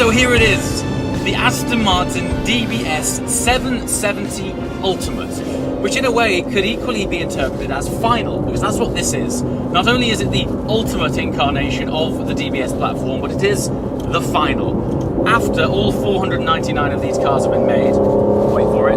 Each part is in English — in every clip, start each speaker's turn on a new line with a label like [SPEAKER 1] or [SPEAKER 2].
[SPEAKER 1] So here it is, the Aston Martin DBS 770 Ultimate, which in a way could equally be interpreted as final, because that's what this is. Not only is it the ultimate incarnation of the DBS platform, but it is the final. After all 499 of these cars have been made, wait for it.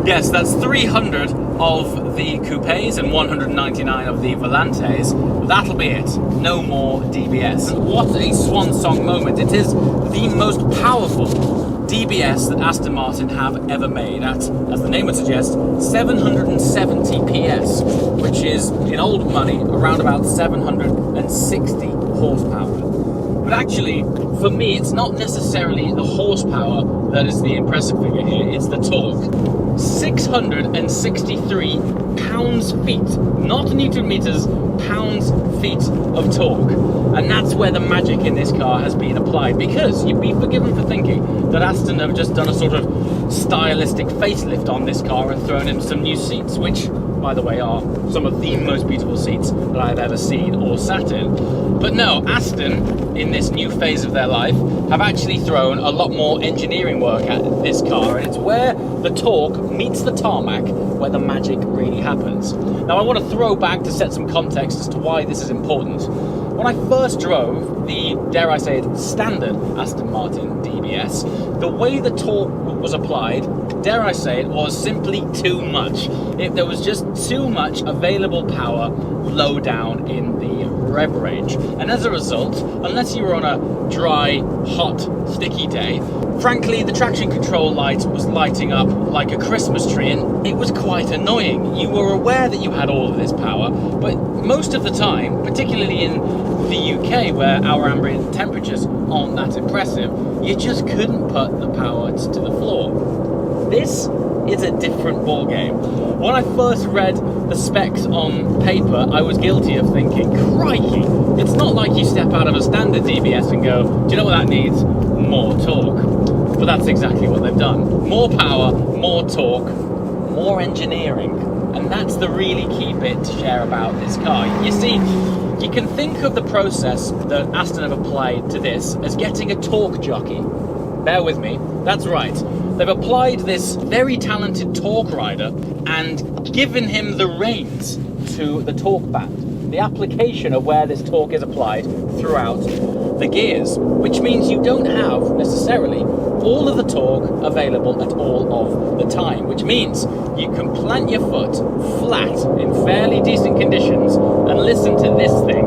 [SPEAKER 1] Yes, that's 300 of the coupes and 199 of the Volantes. That'll be it. No more DBS. And what a swan song moment. It is the most powerful DBS that Aston Martin have ever made at, as the name would suggest, 770 PS, which is, in old money, around about 760 horsepower. But actually, for me, it's not necessarily the horsepower that is the impressive figure here, it's the torque. 663 pounds-feet, not newton meters, pounds-feet of torque. And that's where the magic in this car has been applied, because you'd be forgiven for thinking that Aston have just done a sort of stylistic facelift on this car and thrown in some new seats, which, by the way, are some of the most beautiful seats that I've ever seen or sat in. But no, Aston, in this new phase of their life, have actually thrown a lot more engineering work at this car, and it's where the torque meets the tarmac where the magic really happens. Now I want to throw back to set some context as to why this is important. When I first drove the, dare I say it, standard Aston Martin DBS, the way the torque was applied, dare I say it, was simply too much. There was just too much available power low down in the rev range. And as a result, unless you were on a dry, hot, sticky day, frankly, the traction control light was lighting up like a Christmas tree, and it was quite annoying. You were aware that you had all of this power, but most of the time, particularly in the UK, where our ambient temperatures aren't that impressive, you just couldn't put the power to the floor. This is a different ballgame. When I first read the specs on paper, I was guilty of thinking, crikey, it's not like you step out of a standard DBS and go, do you know what that needs? More torque. But that's exactly what they've done. More power, more torque, more engineering. And that's the really key bit to share about this car. You see, you can think of the process that Aston have applied to this as getting a torque jockey. Bear with me, that's right. They've applied this very talented torque rider and given him the reins to the torque band, the application of where this torque is applied throughout the gears, which means you don't have necessarily all of the torque available at all of the time, which means you can plant your foot flat in fairly decent conditions and listen to this thing.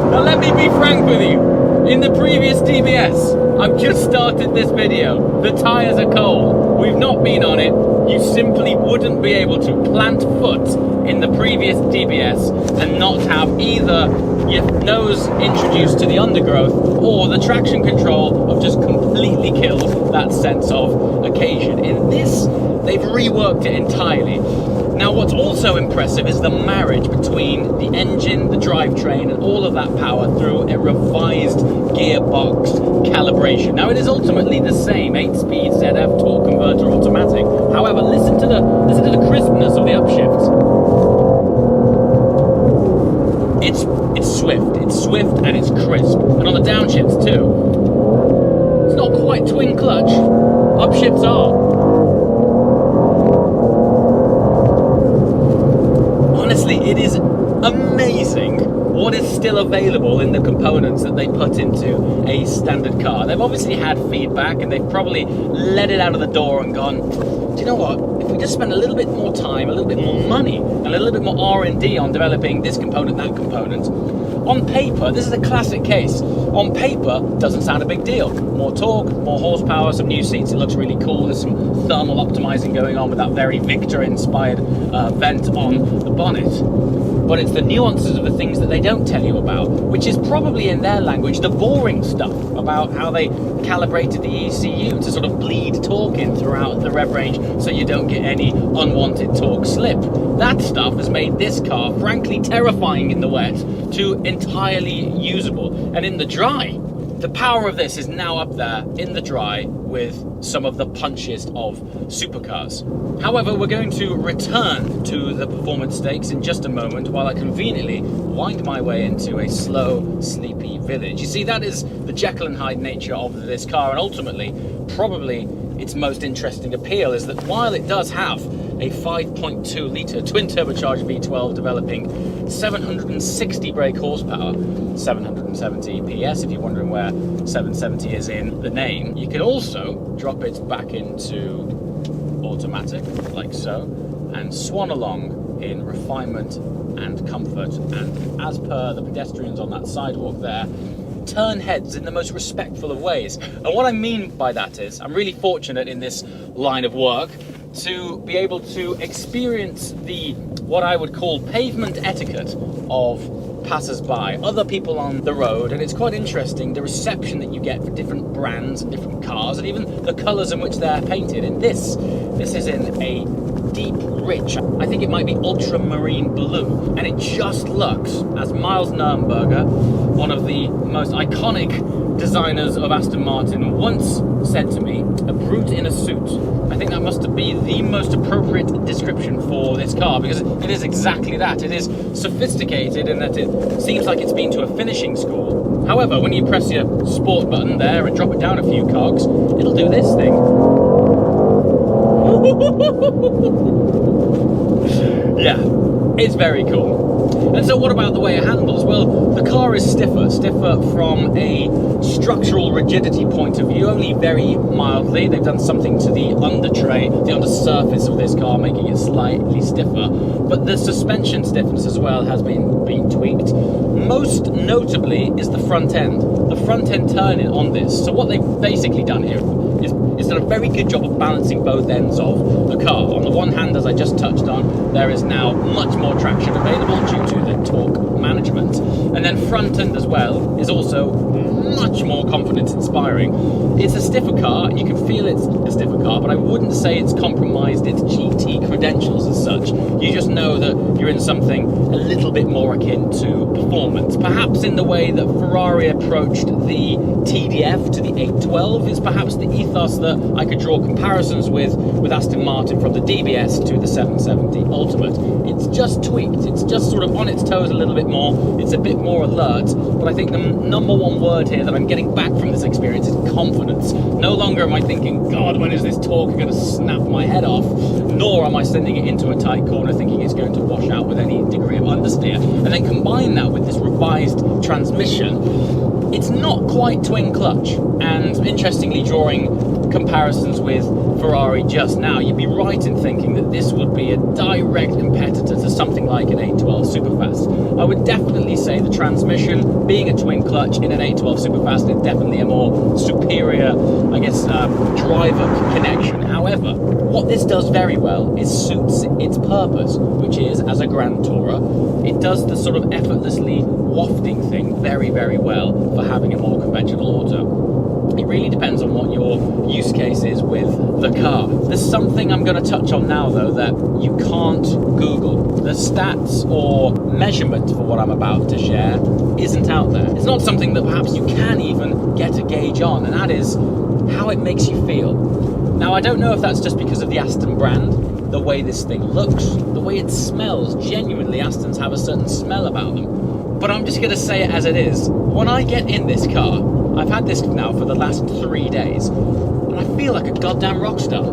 [SPEAKER 1] Now let me be frank with you. In the previous DBS, I've just started this video. The tyres are cold. We've not been on it. You simply wouldn't be able to plant foot in the previous DBS and not have either your nose introduced to the undergrowth or the traction control of just completely killed that sense of occasion. In this, they've reworked it entirely. Now, what's also impressive is the marriage between the engine, the drivetrain, and all of that power through a revised gearbox calibration. Now, it is ultimately the same 8-speed ZF torque converter automatic. However, listen to the crispness of the upshift. It's swift and it's crisp. And on the downshifts too. It's not quite twin clutch. Upshifts are. Honestly, it is amazing what is still available in the components that they put into a standard car. They've obviously had feedback and they've probably let it out of the door and gone, do you know what? If we just spend a little bit more time, a little bit more money, and a little bit more R&D on developing this component, that component, on paper, this is a classic case. On paper, doesn't sound a big deal. More torque, more horsepower, some new seats, it looks really cool. There's some thermal optimizing going on with that very Victor-inspired vent on the bonnet. But it's the nuances of the things that they don't tell you about, which is probably in their language the boring stuff about how they calibrated the ECU to sort of bleed torque in throughout the rev range so you don't get any unwanted torque slip. That stuff has made this car frankly terrifying in the wet to entirely usable. And in the dry, the power of this is now up there in the dry with with some of the punchiest of supercars. However, we're going to return to the performance stakes in just a moment while I conveniently wind my way into a slow, sleepy village. You see, that is the Jekyll and Hyde nature of this car, and ultimately, probably its most interesting appeal is that while it does have a 5.2 litre twin turbocharged V12 developing 760 brake horsepower, 770 PS if you're wondering where 770 is in the name, you can also drop it back into automatic like so and swan along in refinement and comfort, and as per the pedestrians on that sidewalk there, turn heads in the most respectful of ways. And what I mean by that is I'm really fortunate in this line of work to be able to experience the what I would call pavement etiquette of passers-by, other people on the road, and it's quite interesting the reception that you get for different brands and different cars, and even the colours in which they're painted. And this is in a deep, rich, I think it might be ultramarine blue, and it just looks, as Miles Nurnberger, one of the most iconic designers of Aston Martin, once said to me, a brute in a suit. I think that must be the most appropriate description for this car, because it is exactly that. It is sophisticated in that it seems like it's been to a finishing school. However, when you press your sport button there and drop it down a few cogs, it'll do this thing. Yeah, it's very cool. And so what about the way it handles? Well, the car is stiffer from a structural rigidity point of view, only very mildly. They've done something to the under tray, the under surface of this car, making it slightly stiffer. But the suspension stiffness as well has been tweaked. Most notably is the front end. The front end turning on this. So what they've basically done here is done a very good job of balancing both ends of the car. On the one hand, as I just touched on, there is now much more traction available due to the torque management. And then front end as well is also much more confidence inspiring. It's a stiffer car, you can feel it's a stiffer car, but I wouldn't say it's compromised its GT credentials as such. You just know that you're in something a little bit more akin to performance. Perhaps in the way that Ferrari approached the TDF to the 812 is perhaps the ethos that I could draw comparisons with Aston Martin from the DBS to the 770 Ultimate. It's just tweaked, it's just sort of on its toes a little bit more, it's a bit more alert, but I think the number one word here that I'm getting back from this experience is confidence. No longer am I thinking, God, when is this torque going to snap my head off? Nor am I sending it into a tight corner thinking it's going to wash out with any degree of understeer. And then combine that with this revised transmission, it's not quite twin clutch. And interestingly, drawing comparisons with Ferrari just now, you'd be right in thinking that this would be a direct competitor to something like an 812 Superfast. I would definitely say the transmission, being a twin clutch in an 812 Superfast, is definitely a more superior, I guess, driver connection. However, what this does very well is suits its purpose, which is, as a Grand Tourer, it does the sort of effortlessly wafting thing very, very well for having a more conventional auto. It really depends on what your use case is with the car. There's something I'm going to touch on now, though, that you can't Google. The stats or measurement for what I'm about to share isn't out there. It's not something that perhaps you can even get a gauge on, and that is how it makes you feel. Now, I don't know if that's just because of the Aston brand, the way this thing looks, the way it smells. Genuinely, Astons have a certain smell about them. But I'm just going to say it as it is. When I get in this car, I've had this now for the last 3 days, and I feel like a goddamn rock star.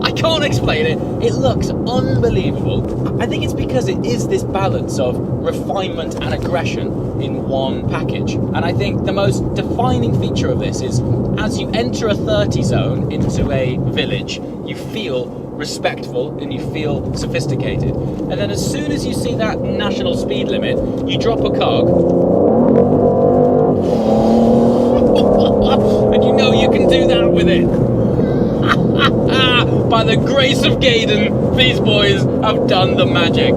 [SPEAKER 1] I can't explain it. It looks unbelievable. I think it's because it is this balance of refinement and aggression in one package. And I think the most defining feature of this is as you enter a 30 zone into a village, you feel respectful and you feel sophisticated. And then as soon as you see that national speed limit, you drop a cog, and you know you can do that with it. By the grace of Gaydon, these boys have done the magic.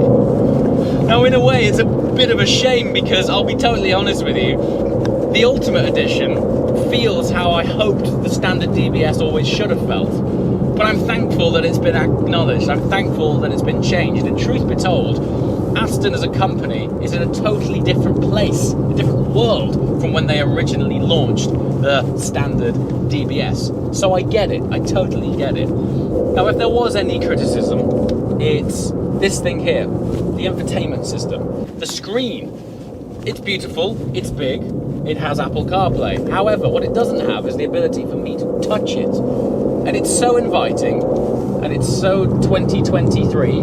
[SPEAKER 1] Now, in a way, it's a bit of a shame because I'll be totally honest with you, the Ultimate Edition feels how I hoped the standard DBS always should have felt. But I'm thankful that it's been acknowledged. I'm thankful that it's been changed. And truth be told, Aston as a company is in a totally different place, a different world from when they originally launched the standard DBS. So I get it, I totally get it. Now, if there was any criticism, it's this thing here, the infotainment system. The screen, it's beautiful, it's big, it has Apple CarPlay. However, what it doesn't have is the ability for me to touch it. And it's so inviting, and it's so 2023,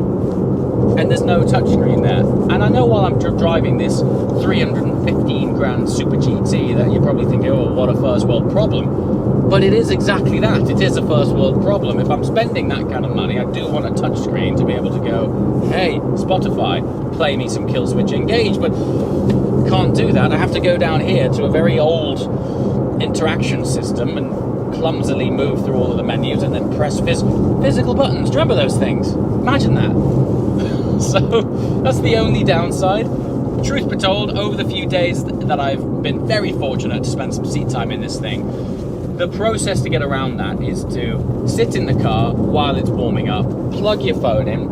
[SPEAKER 1] and there's no touchscreen there. And I know while I'm driving this 315 grand Super GT that you're probably thinking, oh, what a first world problem. But it is exactly that. It is a first world problem. If I'm spending that kind of money, I do want a touchscreen to be able to go, hey, Spotify, play me some Kill Switch Engage, but can't do that. I have to go down here to a very old interaction system and clumsily move through all of the menus and then press physical buttons. Do you remember those things? Imagine that. So that's the only downside. Truth be told, over the few days that I've been very fortunate to spend some seat time in this thing, the process to get around that is to sit in the car while it's warming up, plug your phone in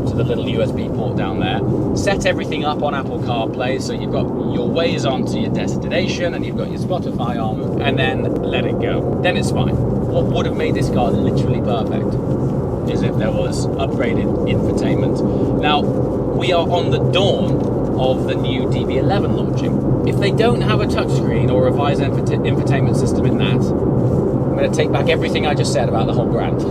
[SPEAKER 1] to the little USB port down there, set everything up on Apple CarPlay so you've got your Waze on to your destination and you've got your Spotify on, and then let it go. Then it's fine. What would have made this car literally perfect is if there was upgraded infotainment. Now, we are on the dawn of the new DB11 launching. If they don't have a touchscreen or revised infotainment system in that, I'm going to take back everything I just said about the whole brand.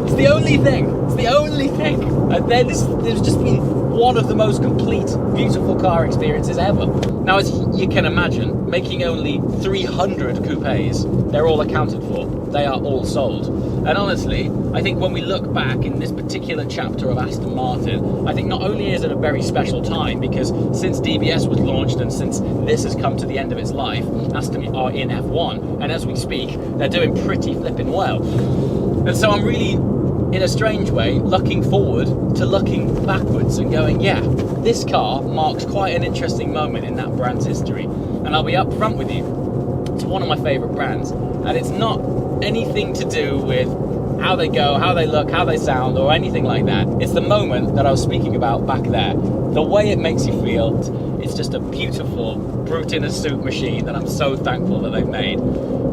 [SPEAKER 1] It's the only thing. It's the only thing. And then there's just been one of the most complete, beautiful car experiences ever. Now, as you can imagine, making only 300 coupes, they're all accounted for. They are all sold. And honestly, I think when we look back in this particular chapter of Aston Martin, I think not only is it a very special time, because since DBS was launched and since this has come to the end of its life, Aston are in F1, and as we speak, they're doing pretty flipping well. And so I'm really, in a strange way, looking forward to looking backwards and going, yeah, this car marks quite an interesting moment in that brand's history. And I'll be up front with you, it's one of my favourite brands, and it's not anything to do with how they go, how they look, how they sound, or anything like that. It's the moment that I was speaking about back there. The way it makes you feel, it's just a beautiful brute in a suit machine that I'm so thankful that they've made.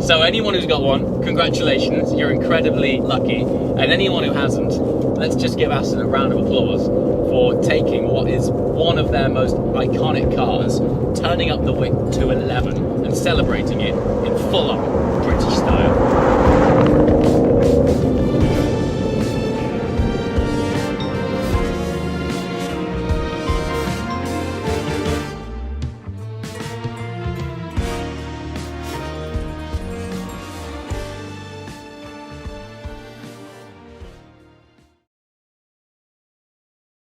[SPEAKER 1] So anyone who's got one, congratulations, you're incredibly lucky. And anyone who hasn't, let's just give Aston a round of applause for taking what is one of their most iconic cars, turning up the width to 11 and celebrating it in full-on British style.